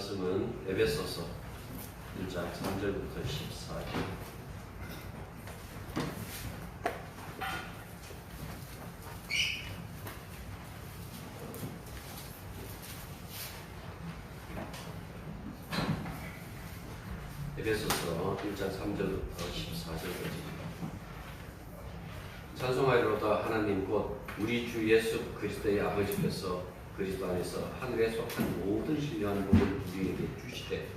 말씀은 에베소서 1장 3절부터 14절. 에베소서 1장 3절부터 14절까지. 찬송하리로다. 하나님 곧 우리 주 예수 그리스도의 아버지께서 그리스도 안에서 하늘에 속한 모든 신령한 복을 우리에게 주시되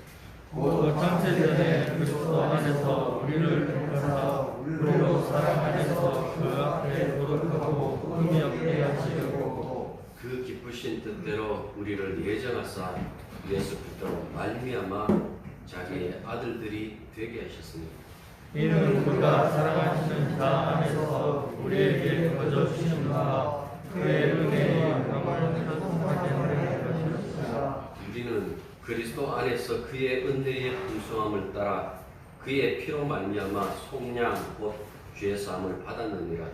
곧 창세전에 그리스도 안에서 우리를 택하사 우리로 사랑 안에서 그 앞에 거룩하고 의미없게 하시려고 그 기쁘신 뜻대로 우리를 예정하사 예수 그리스도로 말미암아 자기의 아들들이 되게 하셨으니 이는 우리가 사랑하시는 자 안에서 우리에게 거저 주신 바 그의 은혜의 영광을 찬송하게 하려 하셨습니다. 우리는 그리스도 안에서 그의 은혜의 풍성함을 따라 그의 피로 말미암아 속량 곧 죄 사함을 받았느니라.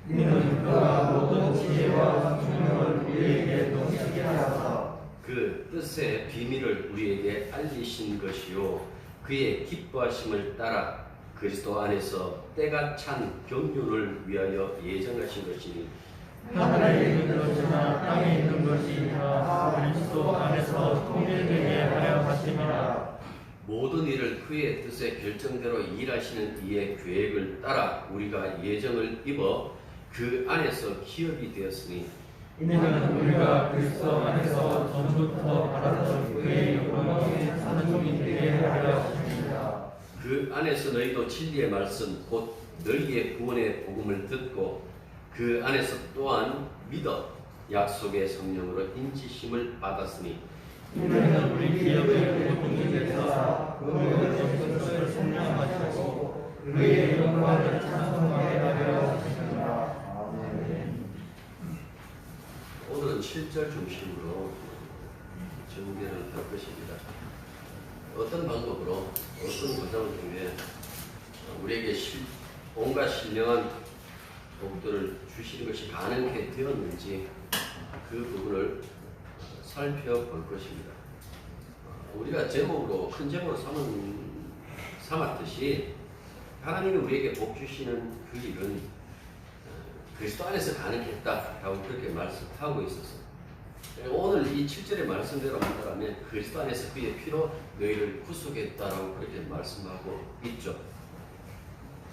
이는 그가 모든 지혜와 총명을 우리에게 넘치게 하사 그 뜻의 비밀을 우리에게 알리신 것이요 그의 기뻐하심을 따라 그리스도 안에서 때가 찬 경륜을 위하여 예정하신 것이니 하늘에 있는 것이나 땅에 있는 것이나 그리스도 안에서 통일되게 하려 하심이라. 모든 일을 그의 뜻의 결정대로 일하시는 이의 계획을 따라 우리가 예정을 입어 그 안에서 기업이 되었으니 이는 우리가 그리스도 안에서 전부터 알았던 그의 영광의 산종이 되게 하려 하십니다. 그 안에서 너희도 진리의 말씀 곧 너희의 구원의 복음을 듣고 그 안에서 또한 믿어 약속의 성령으로 인지심을 받았으니 이는 우리 기업의 모든 일에서 그 모든 것을 성령하시고 그의 영광을 찬송하게 하려 하십니다. 아멘. 오늘은 7절 중심으로 정리를 할 것입니다. 어떤 방법으로 어떤 과정을 통해 우리에게 온갖 신령한 복들을 주시는 것이 가능하게 되었는지 그 부분을 살펴볼 것입니다. 우리가 제목으로 큰 제목으로 삼았듯이 하나님이 우리에게 복 주시는 그 일은 그리스도 안에서 가능했다라고 그렇게 말씀하고 있었어요. 오늘 이 7절의 말씀대로 한다면 그리스도 안에서 그의 피로 너희를 구속했다라고 그렇게 말씀하고 있죠.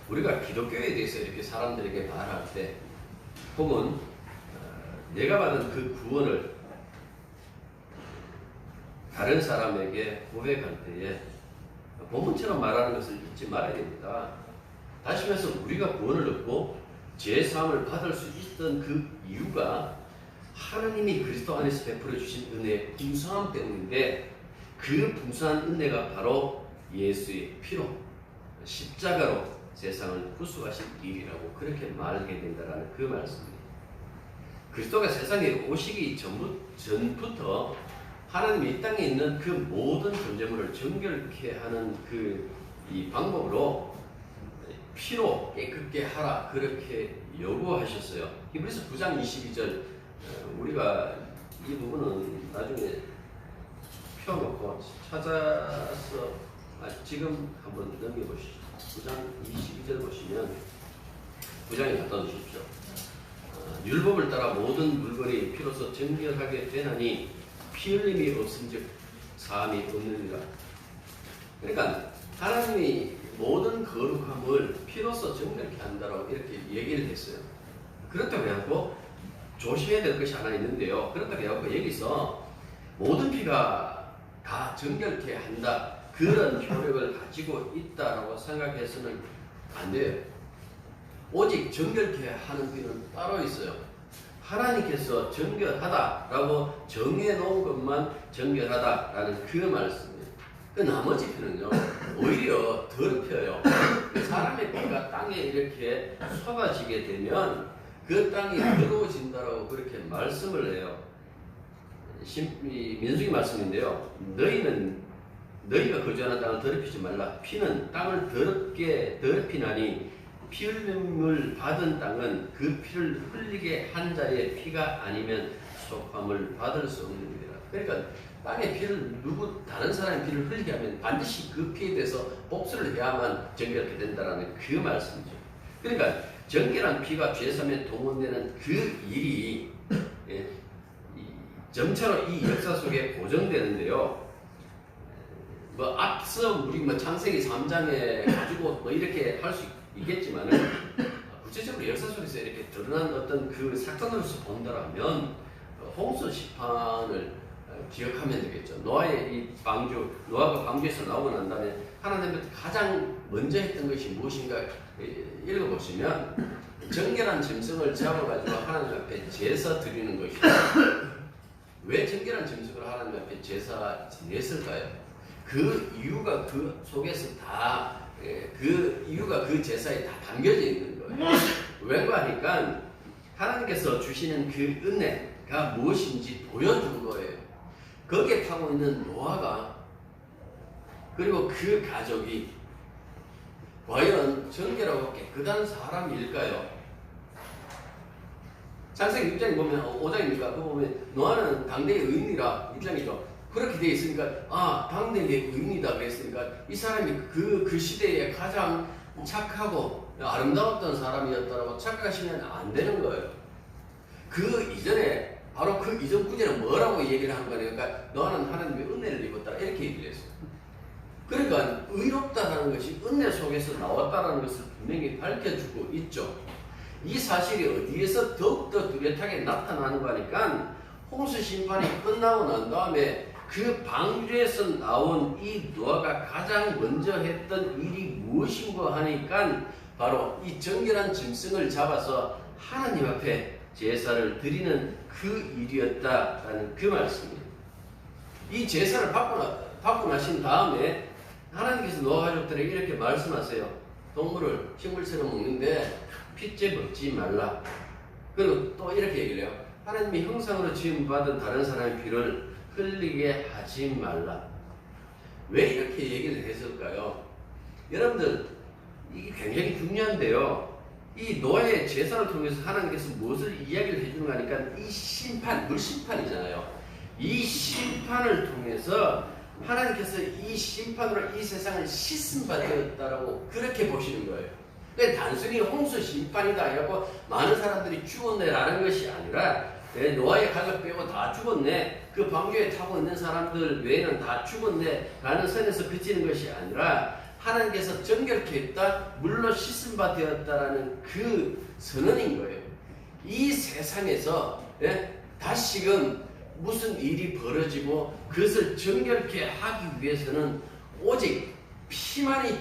우리가 기독교에 대해서 이렇게 사람들에게 말할 때 혹은 내가 받은 그 구원을 다른 사람에게 고백할 때에 본문처럼 말하는 것을 잊지 말아야 됩니다. 다시 말해서 우리가 구원을 얻고 죄사함을 받을 수 있던 그 이유가 하나님이 그리스도 안에서 베풀어 주신 은혜의 풍성함 때문인데 그 풍성한 은혜가 바로 예수의 피로 십자가로 세상을 구속하신 일이라고 그렇게 말하게 된다는 그 말씀입니다. 그리스도가 세상에 오시기 전부터 하나님이 이 땅에 있는 그 모든 존재물을 정결케 하는 이 방법으로 피로 깨끗게 하라 그렇게 요구하셨어요. 히브리서 9장 22절 우리가 이 부분은 나중에 펴놓고 찾아서 지금 한번 넘겨보시죠. 9장 22절 보시면 9장에 갖다 놓으십시오. 율법을 따라 모든 물건이 피로서 정결하게 되나니 피 흘림이 없은즉 사함이 없느니라. 그러니까 하나님이 모든 거룩함을 피로서 정결케 한다라고 이렇게 얘기를 했어요. 그렇다고 해갖고 조심해야 될 것이 하나 있는데요. 그렇다고 해갖고 여기서 모든 피가 다 정결케 한다 그런 효력을 가지고 있다라고 생각해서는 안 돼요. 오직 정결케 하는 피는 따로 있어요. 하나님께서 정결하다라고 정해놓은 것만 정결하다라는 그 말씀이에요. 그 나머지 피는요 오히려 더럽혀요. 사람의 피가 땅에 이렇게 쏟아지게 되면 그 땅이 더러워진다라고 그렇게 말씀을 해요. 민수기 말씀인데요. 너희가 거주하는 땅을 더럽히지 말라. 피는 땅을 더럽히나니 피 흘림을 받은 땅은 그 피를 흘리게 한 자의 피가 아니면 속함을 받을 수 없는 일이라. 그러니까 땅의 피를 다른 사람의 피를 흘리게 하면 반드시 그 피에 대해서 복수를 해야만 정결하게 된다라는 그 말씀이죠. 그러니까 정결한 피가 죄사함에 동원되는 그 일이 점차로 이 역사 속에 고정되는데요. 뭐 앞서 우리 창세기 3장에 가지고 뭐 이렇게 할 수 있겠지만은 구체적으로 역사 속에서 이렇게 드러난 어떤 그 사건으로서 본다라면 홍수 시판을 기억하면 되겠죠. 노아의 이 방주, 노아가 방주에서 나오고 난 다음에 하나님께서 가장 먼저 했던 것이 무엇인가 읽어보시면 정결한 짐승을 잡아가지고 하나님 앞에 제사 드리는 것이죠. 왜 정결한 짐승을 하나님 앞에 제사 지냈을까요? 그 이유가 그 속에서 다 그 이유가 그 제사에 다 담겨져 있는 거예요. 왜가 하니까 하나님께서 주시는 그 은혜가 무엇인지 보여준 거예요. 거기에 타고 있는 노아가 그리고 그 가족이 과연 정결하고 깨끗한 사람일까요? 창세기 6장에 보면 5장입니까? 그거 보면 노아는 당대의 의인이라 1장이죠. 그렇게 되어 있으니까 당대의 의인이다 그랬으니까 이 사람이 그 시대에 가장 착하고 아름다웠던 사람이었다라고 착각하시면 안 되는 거예요. 그 이전에 바로 그 이전 구절은 뭐라고 얘기를 한 거예요? 그러니까 너는 하나님의 은혜를 입었다 이렇게 얘기를 했어요. 그러니까 의롭다라는 것이 은혜 속에서 나왔다라는 것을 분명히 밝혀주고 있죠. 이 사실이 어디에서 더욱더 뚜렷하게 나타나는 거니까 홍수 심판이 끝나고 난 다음에 그 방주에서 나온 이 노아가 가장 먼저 했던 일이 무엇인가 하니까 바로 이 정결한 짐승을 잡아서 하나님 앞에 제사를 드리는 그 일이었다라는 그 말씀입니다. 이 제사를 받고 나신 다음에 하나님께서 노아 가족들에게 이렇게 말씀하세요. 동물을 식물처럼 먹는데 핏째 먹지 말라. 그리고 또 이렇게 얘기를 해요. 하나님의 형상으로 지음받은 다른 사람의 피를 흘리게 하지 말라. 왜 이렇게 얘기를 했을까요? 여러분들 이게 굉장히 중요한데요. 이 노아의 제사를 통해서 하나님께서 무엇을 이야기를 해주는 거니까 이 심판, 물심판이잖아요. 이 심판을 통해서 하나님께서 이 심판으로 이 세상을 씻음 받았다라고 그렇게 보시는 거예요. 그러니까 단순히 홍수 심판이다 이러고 많은 사람들이 죽었네라는 것이 아니라 노아의 가족 빼고 다 죽었네, 그 방주에 타고 있는 사람들 외에는 다 죽었네 라는 선에서 그치는 것이 아니라 하나님께서 정결케 했다, 물로 씻음 받았다라는 그 선언인 거예요. 이 세상에서 다시금 무슨 일이 벌어지고 그것을 정결케 하기 위해서는 오직 피만이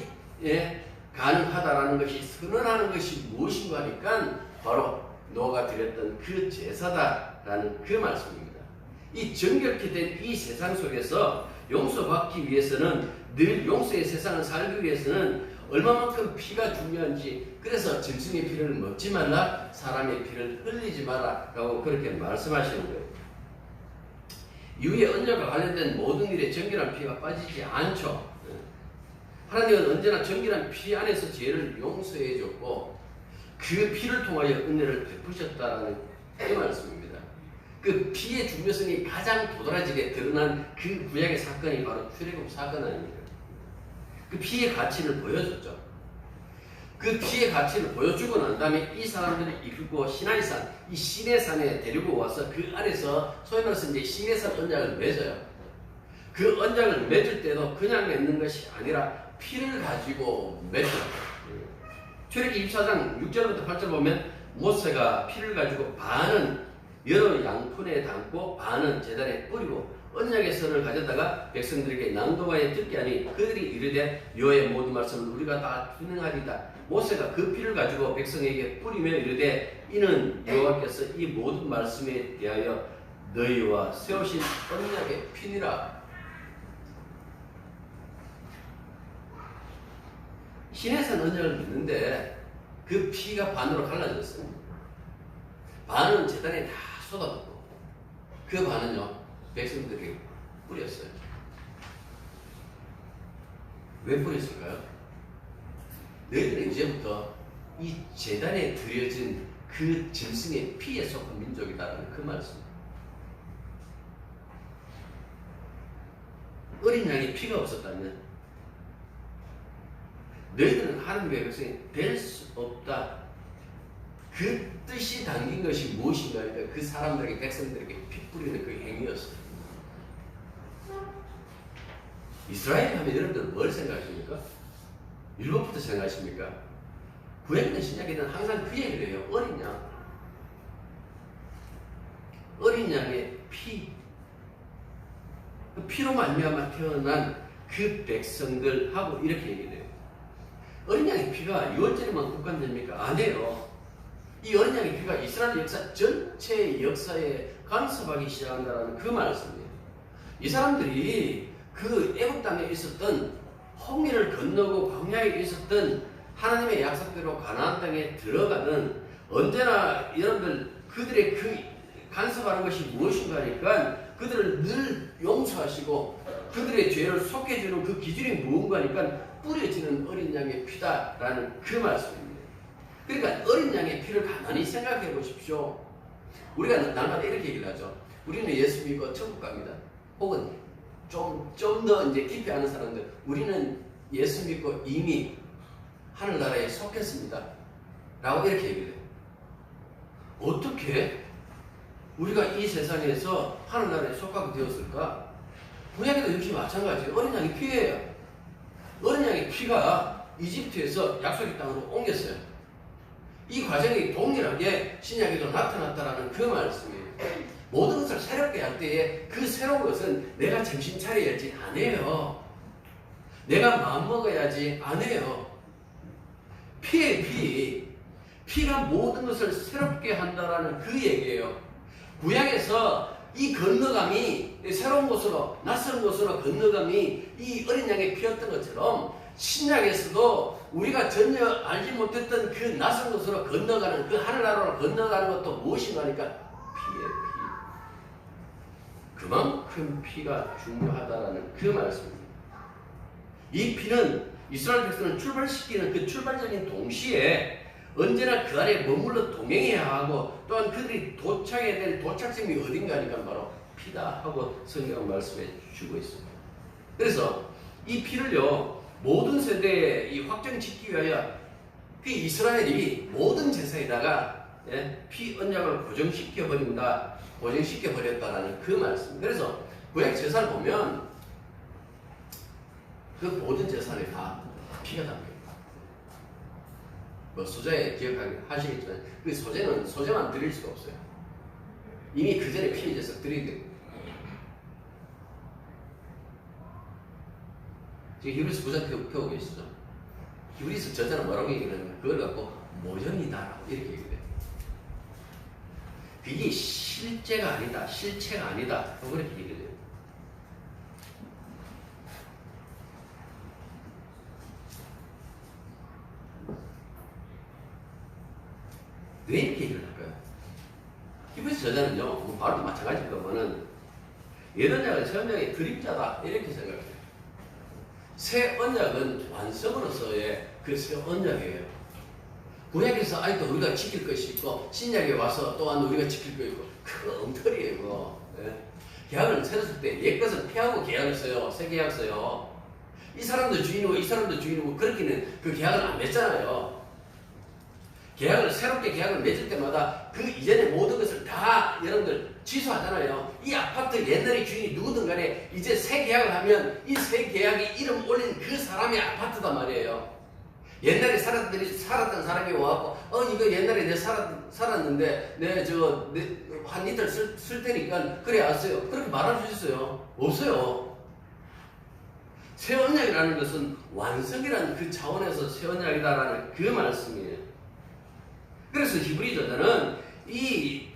가능하다라는 것이 선언하는 것이 무엇인가 하니까 바로 노아가 드렸던 그 제사다라는 그 말씀입니다. 이 정결케 된 이 세상 속에서 용서받기 위해서는, 늘 용서의 세상을 살기 위해서는 얼마만큼 피가 중요한지, 그래서 짐승의 피를 먹지 말라, 사람의 피를 흘리지 마라 라고 그렇게 말씀하시는 거예요. 이후에 언약과 관련된 모든 일에 정결한 피가 빠지지 않죠. 하나님은 언제나 정결한 피 안에서 죄를 용서해 줬고 그 피를 통하여 은혜를 베푸셨다는 그 말씀입니다. 그 피의 중요성이 가장 도드라지게 드러난 그 구약의 사건이 바로 출애굽 사건 아닙니까? 그 피의 가치를 보여줬죠. 그 피의 가치를 보여주고 난 다음에 이 사람들을 이끌고 시나이산, 이 시내산에 데리고 와서 그 안에서 소위 말해서 이제 시내산 언약을 맺어요. 그 언약을 맺을 때도 그냥 맺는 것이 아니라 피를 가지고 맺어요. 출애굽기 24장 6절부터 8절 보면 모세가 피를 가지고 반은 여러 양푼에 담고 반은 제단에 뿌리고 언약의 선을 가져다가 백성들에게 낭독하여 듣게 하니 그들이 이르되 여호와의 모든 말씀을 우리가 다 준행하리다. 모세가 그 피를 가지고 백성에게 뿌리며 이르되 이는 여호와께서 이 모든 말씀에 대하여 너희와 세우신 언약의 피니라. 시내산 언약을 믿는데 그 피가 반으로 갈라졌어요. 반은 제단에 다 쏟아붓고 그 반은요 백성들이 뿌렸어요. 왜 뿌렸을까요? 너희들은 이제부터 이 제단에 드려진 그 짐승의 피에 속한 민족이다라는 그 말씀. 어린 양의 피가 없었다면 너희들은 하나님의 백성이 될 수 없다. 그 뜻이 담긴 것이 무엇인가 하니까 그 사람들에게 백성들에게 피 뿌리는 그 행위였어요. 이스라엘 하면 여러분들 뭘 생각하십니까? 율법부터 생각하십니까? 구약이든 신약이든 항상 그 얘기를 해요. 어린 양. 어린 양의 피. 그 피로 말미암아 태어난 그 백성들하고 이렇게 얘기해요. 어린 양의 피가 유월절에만 국한됩니까? 아니에요. 이 어린 양의 피가 이스라엘 역사 전체의 역사에 간섭하기 시작한다는 그 말씀이에요. 이 사람들이 그 애국 땅에 있었던 홍해를 건너고 광야에 있었던 하나님의 약속대로 가나안 땅에 들어가는 언제나 여러분들 그들의 그 간섭하는 것이 무엇인가 하니까 그들을 늘 용서하시고 그들의 죄를 속해주는 그 기준이 무언가 하니까 뿌려지는 어린 양의 피다라는 그 말씀입니다. 그러니까 어린 양의 피를 가만히 생각해 보십시오. 우리가 날마다 이렇게 얘기를 하죠. 우리는 예수 믿고 천국 갑니다. 혹은 좀 더 이제 깊이 아는 사람들, 우리는 예수 믿고 이미 하늘나라에 속했습니다. 라고 이렇게 얘기를 해요. 어떻게 우리가 이 세상에서 하늘나라에 속하게 되었을까? 구약에도 역시 마찬가지예요. 어린 양의 피예요. 어린 양의 피가 이집트에서 약속의 땅으로 옮겼어요. 이 과정이 동일하게 신약에도 나타났다라는 그 말씀이에요. 모든 것을 새롭게 할 때에 그 새로운 것은 내가 정신 차려야지 안 해요. 내가 마음먹어야지 안 해요. 피의 피. 피가 모든 것을 새롭게 한다라는 그 얘기예요. 구약에서 이 건너감이 새로운 곳으로 낯선 곳으로 건너감이 이 어린 양의 피였던 것처럼 신약에서도 우리가 전혀 알지 못했던 그 낯선 곳으로 건너가는 그 하늘나라로 건너가는 것도 무엇인가 하니까 피의 피. 그만큼 피가 중요하다라는 그 말씀입니다. 이 피는 이스라엘 백성을 출발시키는 그 출발적인 동시에 언제나 그 안에 머물러 동행해야 하고 또한 그들이 도착해야 될 도착점이 어딘가 하니까 바로 피다 하고 성경은 말씀해 주고 있습니다. 그래서 이 피를요 모든 세대에 이 확정짓기 위하여 그 이스라엘이 모든 제사에다가 피 언약을 고정시켜 버린다, 고정시켜 버렸다라는 그 말씀. 그래서 구약 제사를 보면 그 모든 제사에 다 피가 담겨요. 뭐 소재 기억하시겠지만 그 소재만 드릴 수가 없어요. 이미 그 전에 피의 제사 드리기. 지금 히브리서 9장 펴고 계시죠? 히브리서 저자는 뭐라고 얘기하냐면 그걸 갖고 모형이다라고 이렇게 얘기해요. 그게 실제가 아니다, 실체가 아니다 그렇게 얘기를 해요. 왜 이렇게 얘기를 할까요? 히브리서 저자는요, 뭐 바로도 마찬가지입니다만은 옛 언약은 새 언약의 그림자다 이렇게 생각해요. 새 언약은 완성으로서의 그 새 언약이에요. 구약에서 아직도 우리가 지킬 것이 있고 신약에 와서 또한 우리가 지킬 거 있고 그 엉터리예요. 그거. 계약을 세웠을 때 옛 것은 피하고 계약을 써요. 새 계약 써요. 이 사람도 주인이고 이 사람도 주인이고 그렇게는 그 계약을 안 맺잖아요. 새롭게 계약을 맺을 때마다 그 이전의 모든 것을 다 여러분들 취소하잖아요. 이 아파트 옛날에 주인이 누구든 간에 이제 새 계약을 하면 이 새 계약에 이름 올린 그 사람의 아파트단 말이에요. 옛날에 살았던 사람이 와갖고 이거 옛날에 내 살았는데 한 이틀 쓸 테니까 그래 알았어요. 그렇게 말할 수 있어요? 없어요. 새 언약이라는 것은 완성이라는 그 차원에서 새 언약이다라는 그 말씀이에요. 그래서 히브리 저자는 이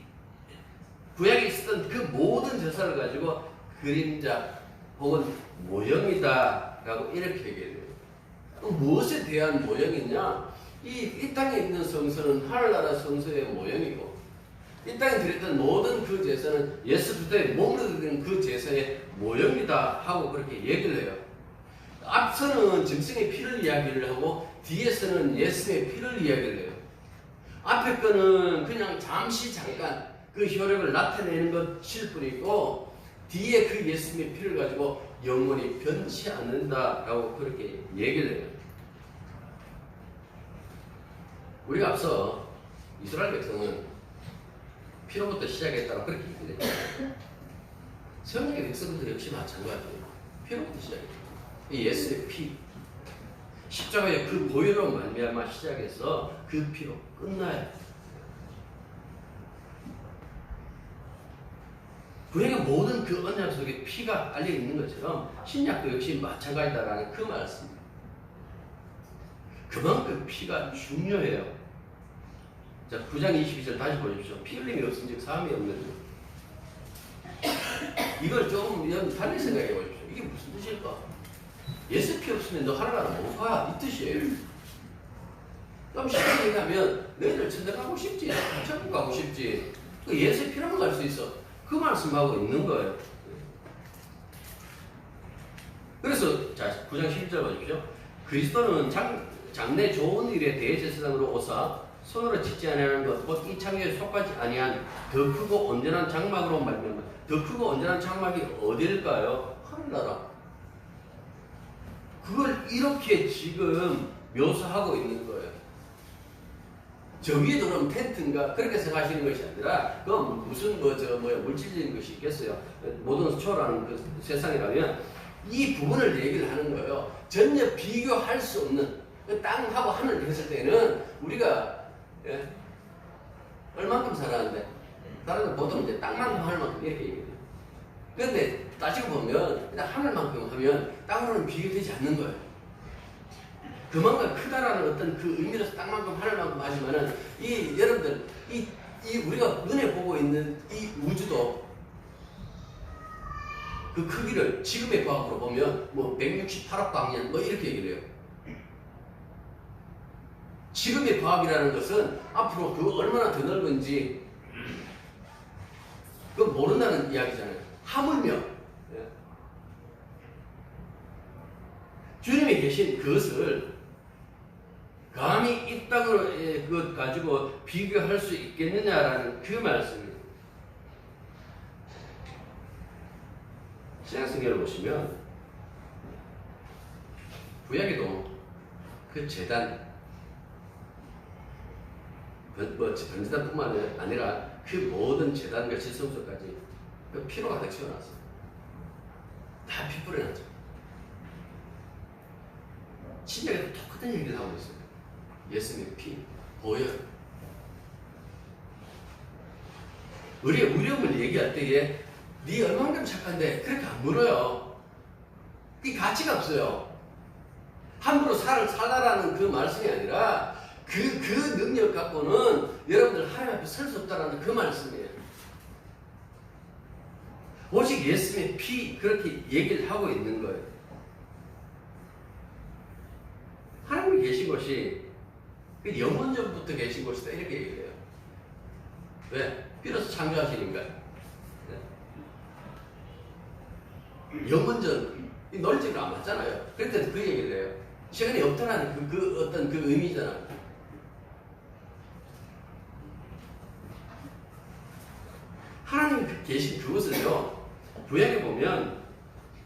구약에 있었던 그 모든 제사를 가지고 그림자 혹은 모형이다 라고 이렇게 얘기해요. 무엇에 대한 모형이냐? 이 땅에 있는 성서는 하늘나라 성서의 모형이고 이 땅에 드렸던 모든 그 제사는 예수 그리스도의 몸으로 드린 그 제사의 모형이다 하고 그렇게 얘기를 해요. 앞서는 짐승의 피를 이야기를 하고 뒤에서는 예수의 피를 이야기를 해요. 앞에 거는 그냥 잠깐 그 효력을 나타내는 것일 뿐이고 뒤에 그 예수님의 피를 가지고 영원히 변치 않는다라고 그렇게 얘기를 해요. 우리가 앞서 이스라엘 백성은 피로부터 시작했다고 그렇게 얘기를 해요. 성경의 백성들 역시 마찬가지예요. 피로부터 시작했어요. 이 예수의 피, 십자가의 그 보혈로 말미암아 시작해서 그 피로 끝나요. 구약의 모든 그 언약 속에 피가 깔려 있는 것처럼 신약도 역시 마찬가지다라는 그 말씀입니다. 그만큼 피가 중요해요. 자, 9장 22절 다시 보십시오. 피 흘림이 없은즉 사함이 없는. 이걸 좀 달리 생각해 보십시오. 이게 무슨 뜻일까? 예수 피 없으면 너 하나나라 못 가. 이 뜻이에요. 그럼 쉽게 얘기하면 너희들 천당 가고 싶지, 천국 가고 싶지. 그 예수 피로만 갈 수 있어. 그 말씀하고 있는 거예요. 그래서 자 9장 11절 보십시오. 그리스도는 장래 좋은 일에 대제사장으로 오사 손으로 짓지 아니하는 것 곧 이 창조에 속하지 아니한 더 크고 온전한 장막으로 말미암아. 더 크고 온전한 장막이 어딜까요? 하늘나라. 그걸 이렇게 지금 묘사하고 있는 거예요. 저기에 들어오면 텐트인가 그렇게 생각하시는 것이 아니라 그건 무슨 물질적인 것이 있겠어요. 모든 초월하는 그 세상이라면 이 부분을 얘기를 하는 거예요. 전혀 비교할 수 없는 그 땅하고 하늘 했을 때는 우리가 얼만큼 살았는데 다른 건 보통 이제 땅만큼 하늘만큼 이렇게 얘기해요. 그런데 따지고 보면 그냥 하늘만큼 하면 땅으로는 비교되지 않는 거예요. 그만큼 크다라는 어떤 그 의미로서 땅만큼 하늘만큼 하지만은 이 여러분들 이 우리가 눈에 보고 있는 이 우주도 그 크기를 지금의 과학으로 보면 뭐 168억 광년 뭐 이렇게 얘기를 해요. 지금의 과학이라는 것은 앞으로 그 얼마나 더 넓은지 그 모른다는 이야기잖아요. 하물며 주님이 계신 그것을 감히 이 땅으로 그것 가지고 비교할 수 있겠느냐라는 그 말씀입니다. 신약성경을 보시면 구약에도 그 제단 번제단뿐만 아니라 그 모든 제단과 질성소까지 그 피로 가득 채워놨어요. 다 피 뿌려놨죠. 신약에도 똑같은 얘기를 하고 있어요. 예수님의 피, 보혈. 우리의 우려움을 얘기할 때에 네 얼만큼 착한데 그렇게 안 물어요. 그게 가치가 없어요. 함부로 살아라는 그 말씀이 아니라 그 능력 갖고는 여러분들 하나님 앞에 설 수 없다는 그 말씀이에요. 오직 예수님의 피 그렇게 얘기를 하고 있는 거예요. 하나님이 계신 곳이 그 영원전부터 계신 곳이다 이렇게 얘기를 해요. 왜? 비로소 창조하시니까요. 영원전 논리적으로 안 맞잖아요. 그럴 그 얘기를 해요. 시간이 없다라는 그 어떤 그 의미잖아요. 하나님이 계신 그곳을요, 구약에 보면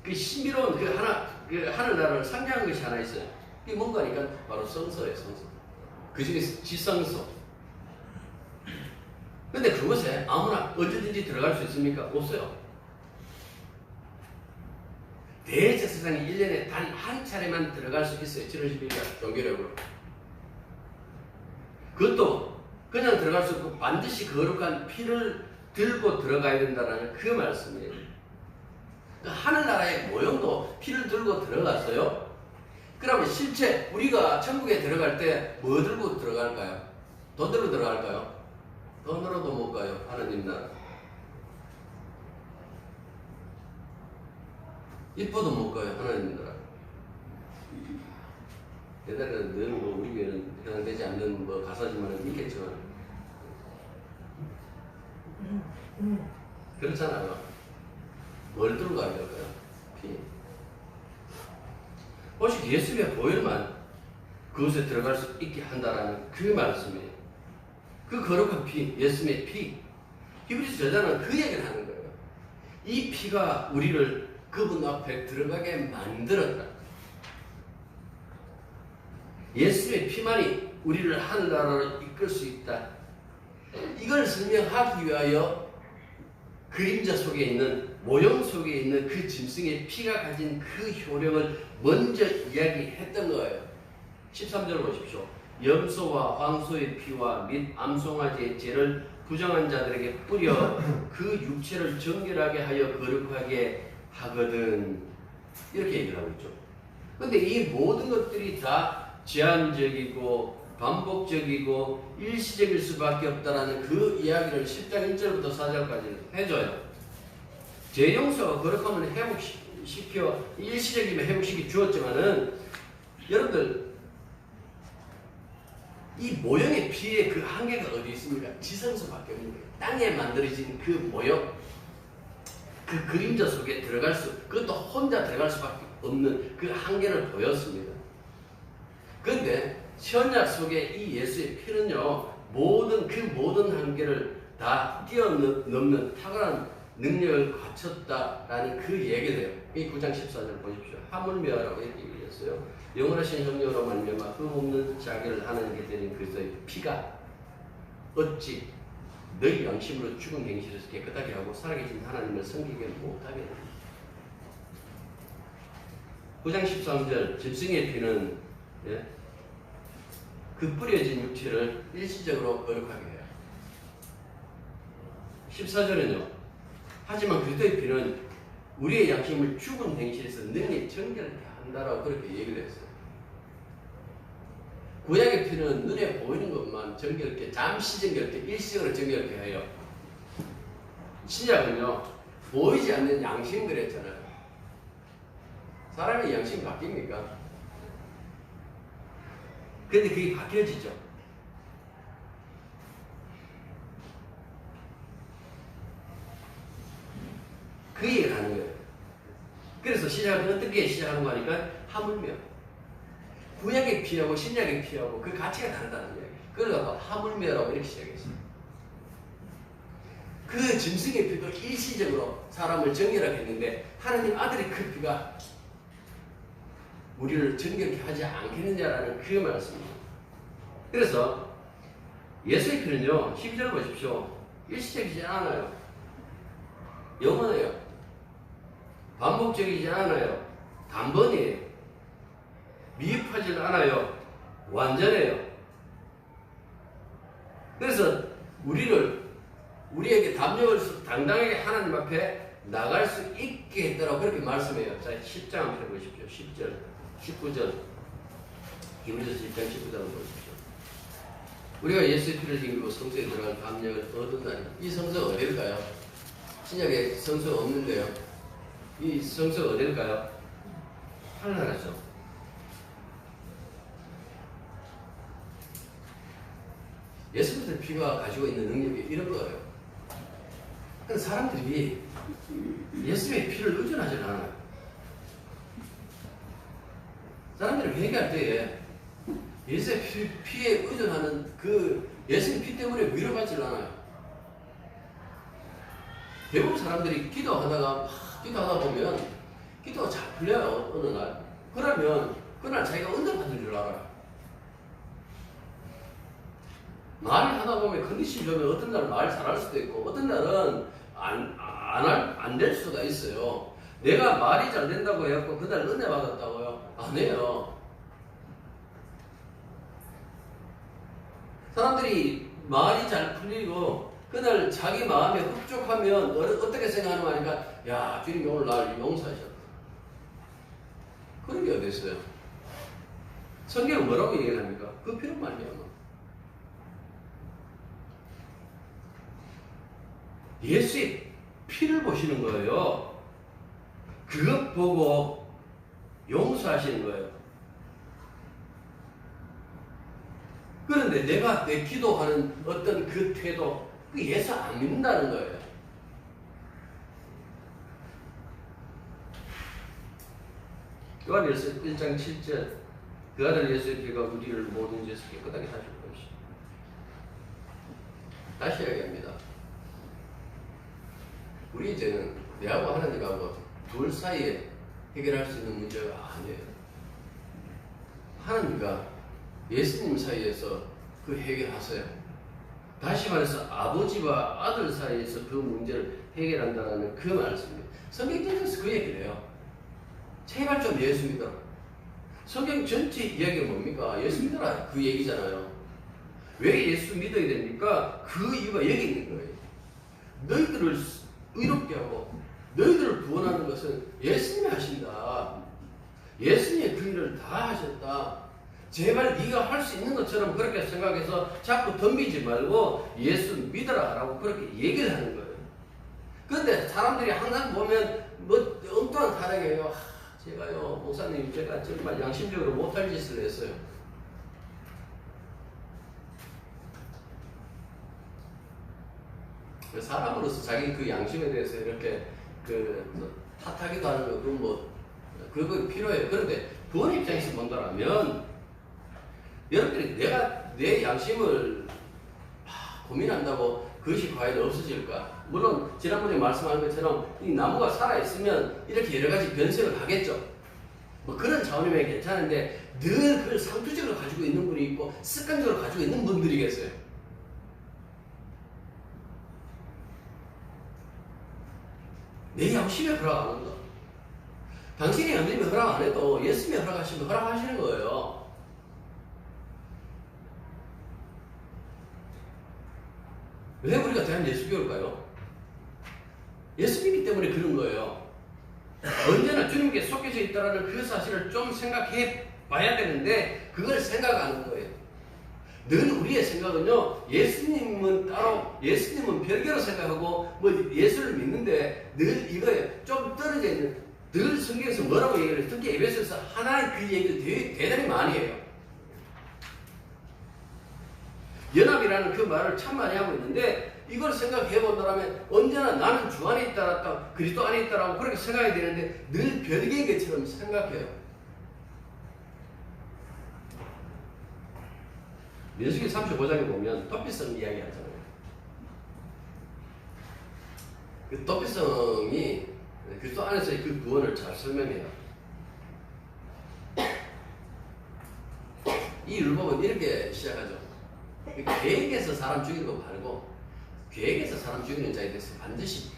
그 신비로운 그 하늘나라를 상징하는 것이 하나 있어요. 그게 뭔가니까 바로 성소예요, 성소. 그 중에 지성소. 근데 그곳에 아무나 언제든지 들어갈 수 있습니까? 없어요. 대제사장이 1년에 단 한 차례만 들어갈 수 있어요. 7월 10일날 종교력으로. 그것도 그냥 들어갈 수 없고 반드시 거룩한 피를 들고 들어가야 된다는 그 말씀이에요. 하늘나라의 모형도 피를 들고 들어갔어요. 그러면 실제 우리가 천국에 들어갈 때 뭐 들고 들어갈까요? 돈 들고 들어갈까요? 돈으로도 못 가요. 하나님 나라. 이뻐도 못 가요. 하나님 나라. 옛날에는 늘 우리 교회는 해당되지 않는 가사지만은 있겠지만 그렇잖아요. 뭘 들고 가야 될까요? 피. 오직 예수의 보혈만 그곳에 들어갈 수 있게 한다라는 그 말씀이에요. 그 거룩한 피, 예수의 피. 히브리서 저자는 그 얘기를 하는 거예요. 이 피가 우리를 그분 앞에 들어가게 만들었다. 예수의 피만이 우리를 하늘나라로 이끌 수 있다. 이걸 설명하기 위하여 그림자 속에 있는, 모형 속에 있는 그 짐승의 피가 가진 그 효력을 먼저 이야기했던 거예요. 13절 보십시오. 염소와 황소의 피와 및 암송아지의 죄를 부정한 자들에게 뿌려 그 육체를 정결하게 하여 거룩하게 하거든. 이렇게 얘기를 하고 있죠. 근데 이 모든 것들이 다 제한적이고 반복적이고 일시적일 수밖에 없다라는 그 이야기를 10장 1절부터 4절까지 해줘요. 죄 용서가 거룩하면 회복시켜, 일시적이면 회복시켜 주었지만은, 여러분들 이 모형의 피의 그 한계가 어디 있습니까? 지성소밖에 없는 거예요. 땅에 만들어진 그 모형, 그 그림자 속에 그것도 혼자 들어갈 수밖에 없는 그 한계를 보였습니다. 그런데 신약 속에 이 예수의 피는요, 모든 한계를 다 뛰어넘는 탁월한 능력을 갖췄다라는 그 얘기돼요. 이 9장 14절 보십시오. 하물며라고 이렇게 얘기했어요. 영원하신 성령으로 말미암아 흠없는 자기를 하나님께 드린 그리스도의 피가 어찌 너희 양심으로 죽은 갱신에서 깨끗하게 하고 살아계신 하나님을 섬기게 못하게 됩니다. 9장 13절 짐승의 피는 그 뿌려진 육체를 일시적으로 거룩하게 해요. 14절은요. 하지만 그리스도의 피는 우리의 양심을 죽은 갱신에서 능히 정결하게 한다라고 그렇게 얘기를 했어요. 구약의 피는 눈에 보이는 것만 정결케, 잠시 정결케, 일시적으로 정결케 해요. 신약은요, 보이지 않는 양심 그랬잖아요. 사람의 양심이 바뀝니까? 근데 그게 바뀌어지죠. 그 얘기를 하는 거예요. 그래서 시작은 어떻게 시작하는 거 하니까 하물며. 구약의 피하고 신약의 피하고 그 가치가 다르다는 이야기. 그걸 갖고 하물며라고 이렇게 시작했어요. 그 짐승의 피도 일시적으로 사람을 정결하게 했는데 하나님 아들의 그 피가 우리를 정결케 하지 않겠느냐라는 그 말씀입니다. 그래서 예수의 피는요, 12절 보십시오. 일시적이지 않아요. 영원해요. 반복적이지 않아요. 단번이에요. 미흡하지 않아요. 완전해요. 그래서 우리에게 담력을 당당하게 하나님 앞에 나갈 수 있게 했다라고 그렇게 말씀해요. 자, 10장 한번 보십시오. 10절, 19절. 히브리서 10장 19절을 보십시오. 우리가 예수의 피를 힘입고 성소에 들어갈 담력을 얻은다니. 이 성소가 어딜까요? 신약에 성소가 없는데요. 이 성소가 어딜까요? 하늘나라죠. 예수님의 피가 가지고 있는 능력이 이런 거예요. 근데 사람들이 예수의 피를 의존하지 않아요. 사람들이 회개할 때에 예수의 피에 의존하는 그 예수의 피 때문에 위로받지 않아요. 대부분 사람들이 기도하다가 보면 기도가 잘 풀려요. 어느 날. 그러면 그날 자기가 은혜 받는 줄 알아요. 말을 하다 보면 컨디션이 좋으면 어떤 날은 말 잘할 수도 있고 어떤 날은 안 될 수가 있어요. 내가 말이 잘 된다고 해갖고 그날 은혜 받았다고요? 안 해요. 사람들이 말이 잘 풀리고 그날 자기 마음에 흡족하면 어떻게 생각하는 거 하니까 야, 주님이 오늘 날 용서하셨다. 그런 게 어디 있어요? 성경은 뭐라고 얘기합니까? 그 피로 말미암아. 예수의 피를 보시는 거예요. 그것 보고 용서하시는 거예요. 그런데 내가 내 기도하는 어떤 그 태도, 그 예수 안 믿는다는 거예요. 요한일서 1장 7절 그 아들 예수의 피가 우리를 모든 죄에서 깨끗하게 하실 것이다. 다시 이야기합니다. 우리 죄는 내하고 하나님하고 둘 사이에 해결할 수 있는 문제가 아니에요. 하나님과 예수님 사이에서 그 해결하세요. 다시 말해서 아버지와 아들 사이에서 그 문제를 해결한다는 그 말씀입니다. 성경에서 그 얘기를 해요. 제발 좀 예수 믿어라. 성경 전체 이야기가 뭡니까? 예수 믿어라. 그 얘기잖아요. 왜 예수 믿어야 됩니까? 그 이유가 여기 있는 거예요. 너희들을 의롭게 하고 너희들을 구원하는 것은 예수님이 하신다. 예수님이 그 일을 다 하셨다. 제발 네가 할 수 있는 것처럼 그렇게 생각해서 자꾸 덤비지 말고 예수 믿어라 라고 그렇게 얘기를 하는 거예요. 그런데 사람들이 항상 보면 뭐 엉뚱한 타락이에요. 제가요 목사님 제가 정말 양심적으로 못할 짓을 했어요. 사람으로서 자기 그 양심에 대해서 이렇게 탓하기도 하는 거 그거 필요해요. 그런데 구원 입장에서 본다면 여러분들이 내가 내 양심을 고민한다고 그것이 과연 없어질까? 물론 지난번에 말씀한 것처럼 이 나무가 살아있으면 이렇게 여러 가지 변색을 하겠죠. 뭐 그런 차원이면 괜찮은데 늘 그걸 상투적으로 가지고 있는 분이 있고 습관적으로 가지고 있는 분들이 계세요. 내 양심에 허락 안 한다. 당신이 하나님이 허락 안 해도 예수님이 허락하시면 허락하시는 거예요. 왜 우리가 대한예수교일까요? 예수님이기 때문에 그런 거예요. 언제나 주님께 속해져 있다는 그 사실을 좀 생각해 봐야 되는데 그걸 생각 안 하는 거예요. 늘 우리의 생각은요, 예수님은 따로, 예수님은 별개로 생각하고 뭐 예수를 믿는데 늘 이거에 좀 떨어져 있는, 늘 성경에서 뭐라고 얘기를 해요? 특히 에베소에서 하나의 그 얘기를 대단히 많이 해요. 연합이라는 그 말을 참 많이 하고 있는데 이걸 생각해 본다면 언제나 나는 주 안에 있다, 그리스도 안에 있다라고 그렇게 생각해야 되는데 늘 별개인 것처럼 생각해요. 민수기 35장에 보면 도피성 이야기 하잖아요. 그 도피성이 그리스도 안에서의 그 구원을 잘 설명해요. 이 율법은 이렇게 시작하죠. 계획에서 사람 죽이는 거 말고 계획에서 사람 죽이는 자에 대해서 반드시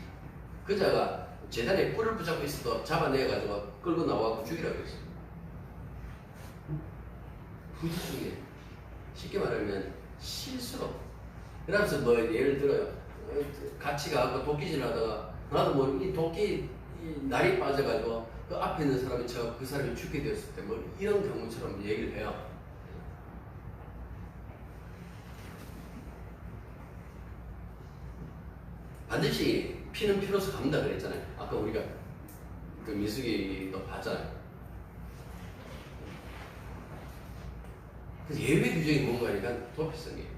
그 자가 재단에 뿔을 붙잡고 있어도 잡아내가지고 끌고 나와서 죽이라고 했어요. 부지중에 쉽게 말하면 실수로. 그러면서 뭐 예를 들어요. 같이 가고 도끼질 하다가 나도 뭐 이 도끼 날이 빠져가지고 그 앞에 있는 사람이 저 그 사람이 죽게 되었을 때 뭐 이런 경우처럼 얘기를 해요. 반드시 피는 피로서 갑니다 그랬잖아요. 아까 우리가 그 민수기도 봤잖아요. 그래서 예외 규정이 뭔가 하니까 도피성이에요.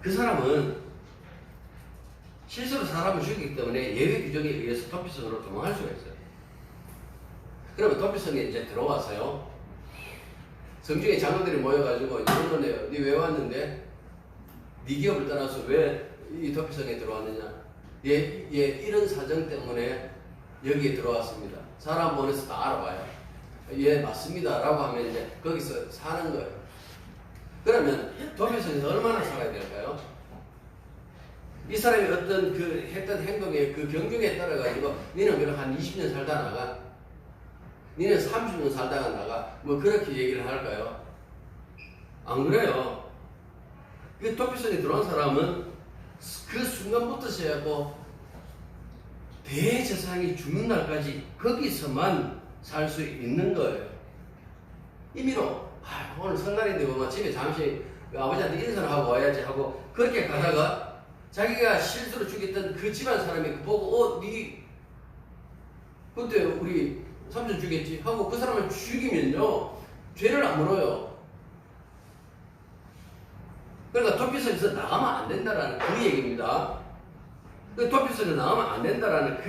그 사람은 실수로 사람을 죽이기 때문에 예외 규정에 의해서 도피성으로 도망할 수가 있어요. 그러면 도피성에 이제 들어와서요. 성중에 장로들이 모여가지고 이런 거네요. 니 왜 왔는데? 네 기업을 떠나서 왜 이 도피성에 들어왔느냐? 얘 이런 사정 때문에 여기에 들어왔습니다. 사람 보내서 다 알아봐요. 예, 맞습니다. 라고 하면 이제 거기서 사는 거예요. 그러면 도피성에서 얼마나 살아야 될까요? 이 사람이 어떤 그 했던 행동의 그 경중에 따라가지고 니는 그럼 한 20년 살다 나가? 니는 30년 살다가 나가? 뭐 그렇게 얘기를 할까요? 안 그래요. 그 도피성에 들어온 사람은 그 순간부터 시작하고 대제사장이 죽는 날까지 거기서만 살 수 있는 거예요. 임의로 오늘 설날인데 뭐 집에 잠시 아버지한테 인사를 하고 와야지 하고 그렇게 가다가 자기가 실수로 죽였던 그 집안 사람이 보고 니 그때 우리 삼촌 죽였지 하고 그 사람을 죽이면요 죄를 안 물어요. 그러니까 도피성에서 나가면 안 된다라는 그 얘기입니다. 그 도피성에서 나가면 안 된다라는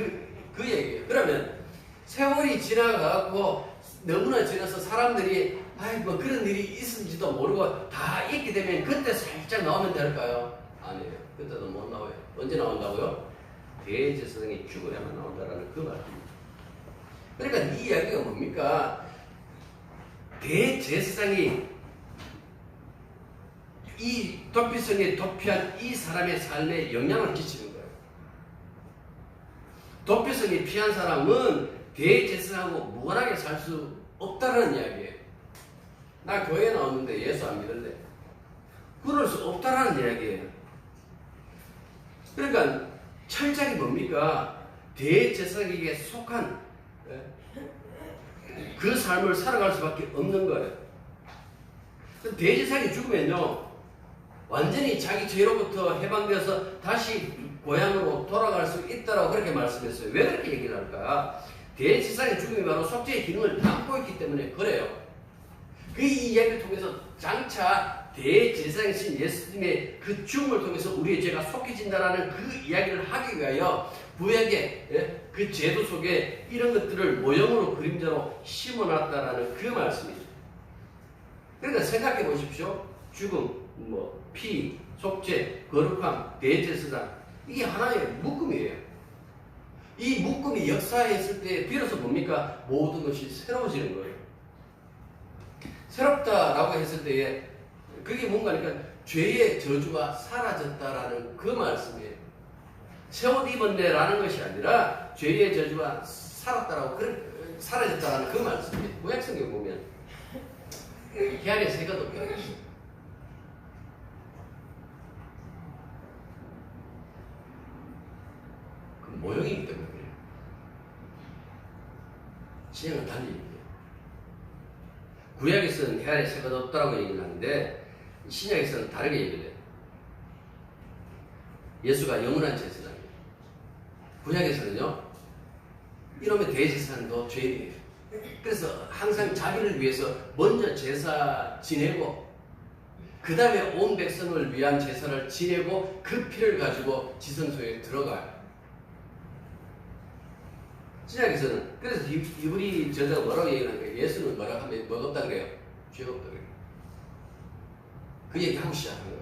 그 얘기예요. 그러면 세월이 지나가고 너무나 지나서 사람들이 뭐 그런 일이 있은지도 모르고 다 있게 되면 그때 살짝 나오면 될까요? 아니에요. 그때도 못 나와요. 언제 나온다고요? 대제사장이 죽어야만 나온다라는 그 말입니다. 그러니까 이 이야기가 뭡니까? 대제사장이 이 도피성에 도피한 이 사람의 삶에 영향을 끼치는 거예요. 도피성에 피한 사람은 대제사장하고 무관하게 살 수 없다는 이야기예요. 나 교회에 나왔는데 예수 안 믿을래? 그럴 수 없다는 이야기예요. 그러니까 철장이 뭡니까? 대제사장에게 속한 그 삶을 살아갈 수밖에 없는 거예요. 대제사장이 죽으면요, 완전히 자기 죄로부터 해방되어서 다시 고향으로 돌아갈 수 있다라고 그렇게 말씀했어요. 왜 그렇게 얘기를 할까? 대제사장의 죽음이 바로 속죄의 기능을 담고 있기 때문에 그래요. 그 이야기를 통해서 장차 대제사장이신 예수님의 그 죽음을 통해서 우리의 죄가 속해진다라는 그 이야기를 하기 위하여 구약의 그 제도 속에 이런 것들을 모형으로 그림자로 심어놨다라는 그 말씀이죠. 그러니까 생각해 보십시오. 죽음, 피, 속죄, 거룩함, 대제사장, 이게 하나의 묶음이에요. 이 묶음이 역사했을 때 비로소 뭡니까? 모든 것이 새로워지는 거예요. 새롭다라고 했을 때에 그게 뭔가니까 죄의 저주가 사라졌다라는 그 말씀이에요. 새 옷 입었네라는 것이 아니라 죄의 저주가 사라졌다라는 그 말씀이에요. 구약성경 보면 해 안에 새가 돋게 하겠어요. 그 모형이기 때문에 그래요. 진행은 달리 얘기해요. 구약에서는 해 안에 새가 돋다라고 얘기를 하는데 신약에서는 다르게 얘기를 해요. 예수가 영원한 제사장이에요. 구약에서는요, 이놈의 대제사장도 죄인이에요. 그래서 항상 자기를 위해서 먼저 제사 지내고 그 다음에 온 백성을 위한 제사를 지내고 그 피를 가지고 지성소에 들어가요. 신약에서는 그래서 이브리 저자가 뭐라고 얘기하는 거예요? 예수는 뭐라고 하면 뭐가 없다 그래요? 죄가 없다 그래요. 그 얘기하고 시작하는 거예요.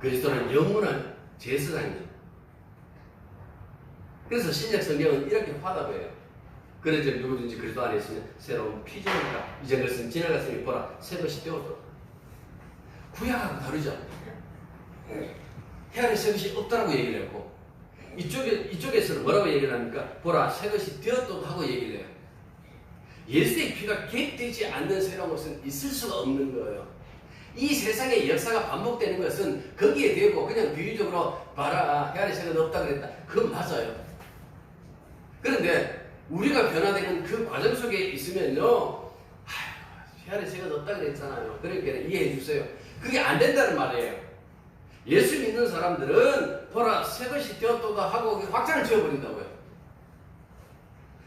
그리스도는 영원한 제사장이죠. 그래서 신약 성경은 이렇게 화답해요. 그래서 누구든지 그리스도 안에 있으면 새로운 피조물이다. 이전 것은 지나갔으니 보라 새 것이 되었다. 구약하고 다르죠. 해 안에 새 것이 없다라고 얘기를 했고 이쪽에서는 뭐라고 얘기를 합니까? 보라 새 것이 되었다고 하고 얘기를 해요. 예수의 피가 개입되지 않는 새로운 것은 있을 수가 없는 거예요. 이 세상의 역사가 반복되는 것은 거기에 대고 그냥 비유적으로 봐라 해 안에 새가 없다 그랬다. 그건 맞아요. 그런데 우리가 변화되는 그 과정 속에 있으면요, 해 안에 새가 없다 그랬잖아요. 그러니까 이해해 주세요. 그게 안 된다는 말이에요. 예수 믿는 사람들은 보라 새 것이 되었도다 하고 확장을 지어버린다고요.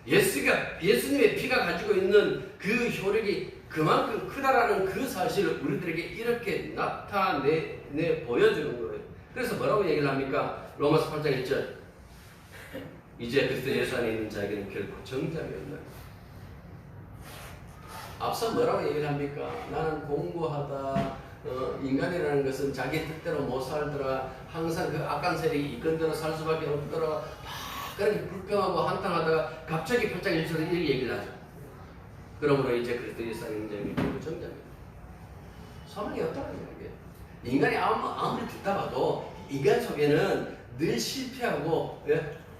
예수님의 피가 가지고 있는 그 효력이 그만큼 크다라는 그 사실을 우리들에게 이렇게 나타내 보여주는 거예요. 그래서 뭐라고 얘기를 합니까? 로마서 8장 1절 이제 그리스도 예수 안에 있는 자에게는 결코 정죄함이 없나니. 앞서 뭐라고 얘기를 합니까? 나는 공고하다. 인간이라는 것은 자기 뜻대로 못 살더라. 항상 그 악한 세력이 이끈대로 살 수밖에 없더라. 그렇게 불평하고 한탄하다가 갑자기 8장 1절에 이렇게 얘기를 하죠. 그러므로 이제 그리스도 예수 안에 있는 자에게는 결코 정죄함이 소망이 없다는 거예요. 인간이 아무리 듣다 봐도 인간 속에는 늘 실패하고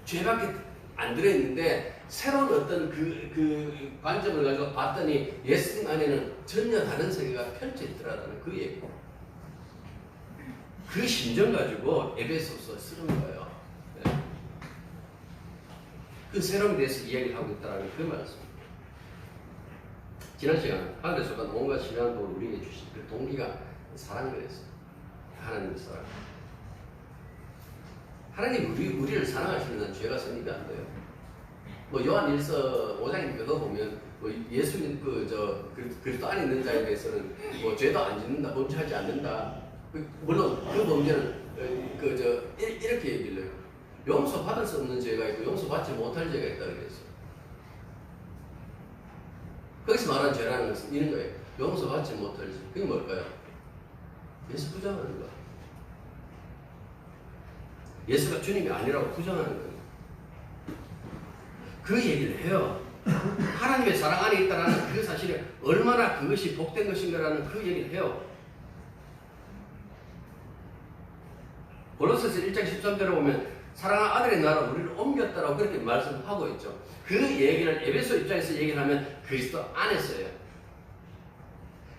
죄밖에 안 들어있는데 새로운 어떤 그 관점을 가지고 봤더니 예수님 안에는 전혀 다른 세계가 펼쳐 있더라는 그 얘기. 그 심정 가지고 에베소서 쓰는 거예요. 그 새로움에 대해서 이야기를 하고 있다는 그 말씀. 지난 시간 하늘에 속한 온갖 신비한 도를 우리에게 주신 그 동기가 사랑이 그랬어요. 하나님의 사랑. 하나님 우리를 사랑하시는 죄가 성립이 안 돼요. 요한 1서 5장 그거 보면 예수님 그리스도 안에 있는 자에 대해서는 죄도 안 짓는다, 범죄하지 않는다. 물론 그 범죄는 이렇게 얘기를 해요. 용서 받을 수 없는 죄가 있고 용서 받지 못할 죄가 있다 그랬어요. 거기서 말하는 죄라는 것은 이런 거예요. 용서받지 못할지. 그게 뭘까요? 예수 부정하는 거야. 예수가 주님이 아니라고 부정하는 거예요. 그 얘기를 해요. 하나님의 사랑 안에 있다는 그 사실이 얼마나 그것이 복된 것인가라는 그 얘기를 해요. 골로새서 1장 13절에 보면 사랑하는 아들의 나라 우리를 옮겼다라고 그렇게 말씀하고 있죠. 그 얘기를 에베소 입장에서 얘기를 하면 그리스도 안에서예요.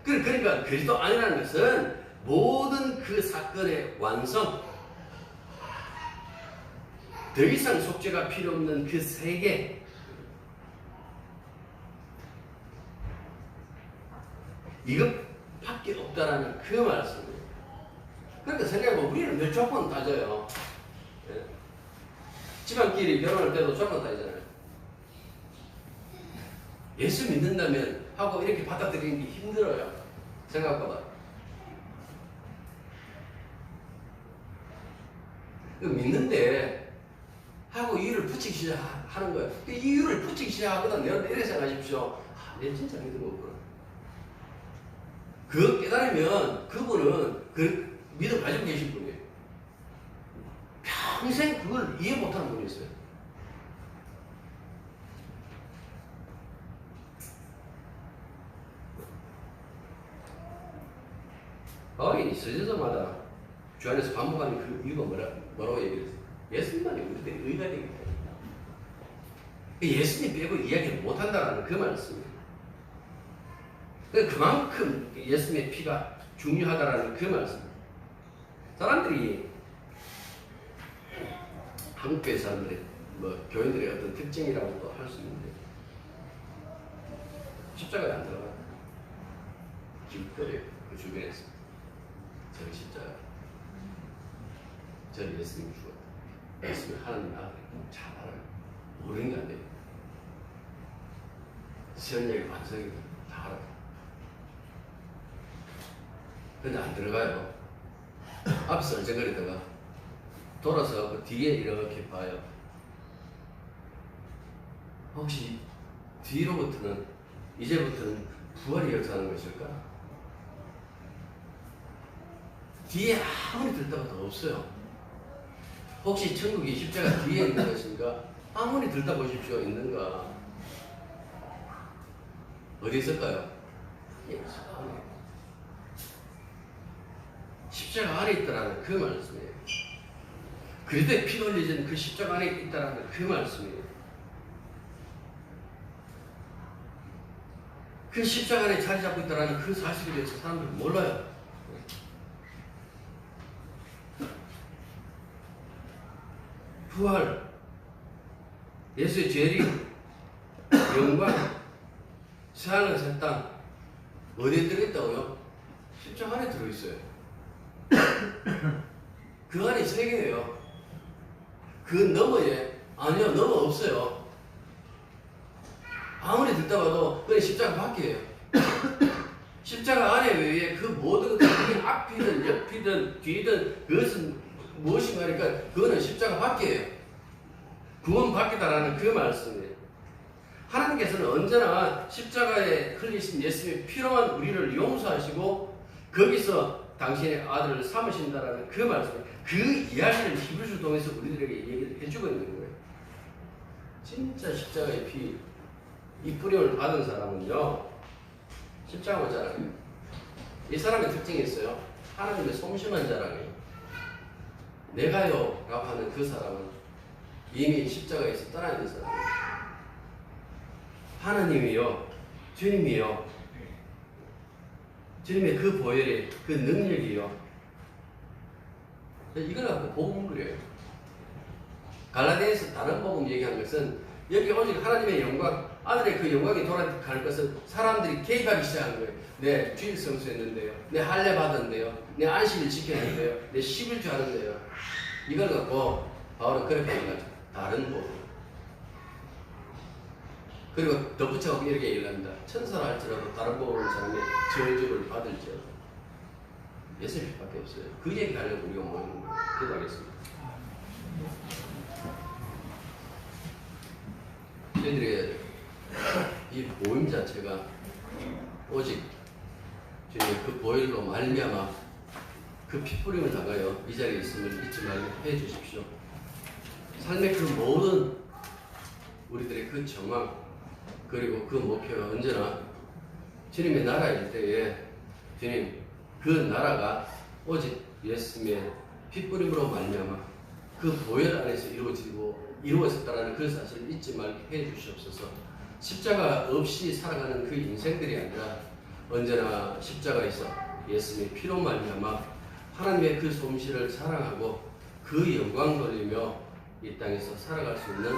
그러니까 그리스도 안이라는 것은 모든 그 사건의 완성, 더 이상 속죄가 필요 없는 그 세계, 이것밖에 없다라는 그 말씀이에요. 그러니까 생각해보면 우리는 몇 조건 따져요. 예? 집안끼리 결혼할 때도 조건 따지잖아요. 예수 믿는다면 하고 이렇게 받아들이는 게 힘들어요. 생각보다. 믿는데 하고 이유를 붙이기 시작하는 거예요. 그 이유를 붙이기 시작하거든. 내가 이렇게 생각하십시오. 내가 진짜 믿는 거구나. 그거 깨달으면 그분은 그 믿음 가지고 계신 분이에요. 평생 그걸 이해 못하는 분이 있어요. 바울이 서재서마다 주 안에서 반복하는 그 이유가 뭐라고 얘기했어요? 예수님만이 우리들의 의가 되기 때문에. 예수님 빼고 이야기를 못한다는 그 말씀이에요. 그만큼 예수님의 피가 중요하다는 그 말씀. 사람들이 한국교회 사람들의 교인들의 어떤 특징이라고도 할 수 있는데 십자가에 안 들어가요. 길거리에 그 주변에서 저는 십자가, 저는 예수님 죽었다. 예수님 하나님 아들 잘 알아요. 모르는 게 안 돼요. 시험력이 완성이 다 알아요. 근데 안 들어가요. 앞에서 얼쩡거리다가 돌아서 그 뒤에 이렇게 봐요. 혹시 뒤로부터는 이제부터는 부활이 역사하는 것일까? 뒤에 아무리 들다가도 없어요. 혹시 천국이 십자가 뒤에 있는 것인가? 아무리 들다 보십시오. 있는가? 어디 있을까요? 십자가 안에 있다라는 그 말씀이에요. 그리스도의 피 흘리신 그 십자가 안에 있다라는 그 말씀이에요. 그 십자가 안에 자리 잡고 있다라는 그 사실에 대해서 사람들은 몰라요. 부활, 예수의 재림, 영광, 새하늘 새 땅 어디에 들어있다고요? 십자가 안에 들어있어요. 그 안에 세 개예요. 그 너머에 아니요, 너머 없어요. 아무리 듣다 봐도 그게 십자가 밖이에요. 십자가 안에 외에 그 모든 것들이 앞이든 옆이든 뒤든 그것은 무엇인가 하니까 그거는 십자가 밖이에요. 구원 밖이다라는 그 말씀이에요. 하나님께서는 언제나 십자가에 흘리신 예수님의 피로만 우리를 용서하시고 거기서 당신의 아들을 삼으신다라는 그 말씀, 그 이야기를 히브리서 통해서 우리들에게 얘기를 해주고 있는 거예요. 진짜 십자가의 피, 이 뿌림을 받은 사람은요, 십자가만 자랑해요. 이 사람의 특징이 있어요. 하나님의 성심한 자랑이에요. 내가요 라고 하는 그 사람은 이미 십자가에서 떠나있는 사람이에요. 하나님이요, 주님이요, 주님의 그 보혈이, 그 능력이요, 이걸 갖고 복음 그려요. 갈라디아에서 다른 복음 얘기한 것은 여기 오직 하나님의 영광, 아들의 그 영광이 돌아갈 것은 사람들이 개입하기 시작한 거예요. 내 주일 성수했는데요, 내 할례 받았는데요, 내 안식일 지켰는데요, 내 11주 하는데요. 이걸 갖고 바울은 그렇게 얘기하죠. 다른 복음. 그리고 덧붙여서 이렇게 얘기합니다. 천사라 할지라도 다른 복음을 사람이 저주를 받을지어다. 예수님 밖에 없어요. 그 얘기 하려고 우리가 모이는 거예요. 기도하겠습니다. 저희들이 이 모임 자체가 오직 주님 그 보혈로 말미암아 그 핏부림을 당하여 이 자리에 있음을 잊지 말게 해 주십시오. 삶의 그 모든 우리들의 그 정황 그리고 그 목표가 언제나 주님의 나라일 때에 주님 그 나라가 오직 예수님의 핏부림으로 말미암아 그 보혈 안에서 이루어졌다는 그 사실을 잊지 말게 해 주시옵소서. 십자가 없이 살아가는 그 인생들이 아니라 언제나 십자가에서 예수님의 피로 말미암아 하나님의 그 솜씨를 사랑하고 그 영광 돌리며 이 땅에서 살아갈 수 있는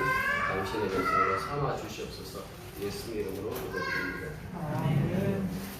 당신의 백성으로 삼아 주시옵소서. 예수님의 이름으로 기도드립니다. 아멘.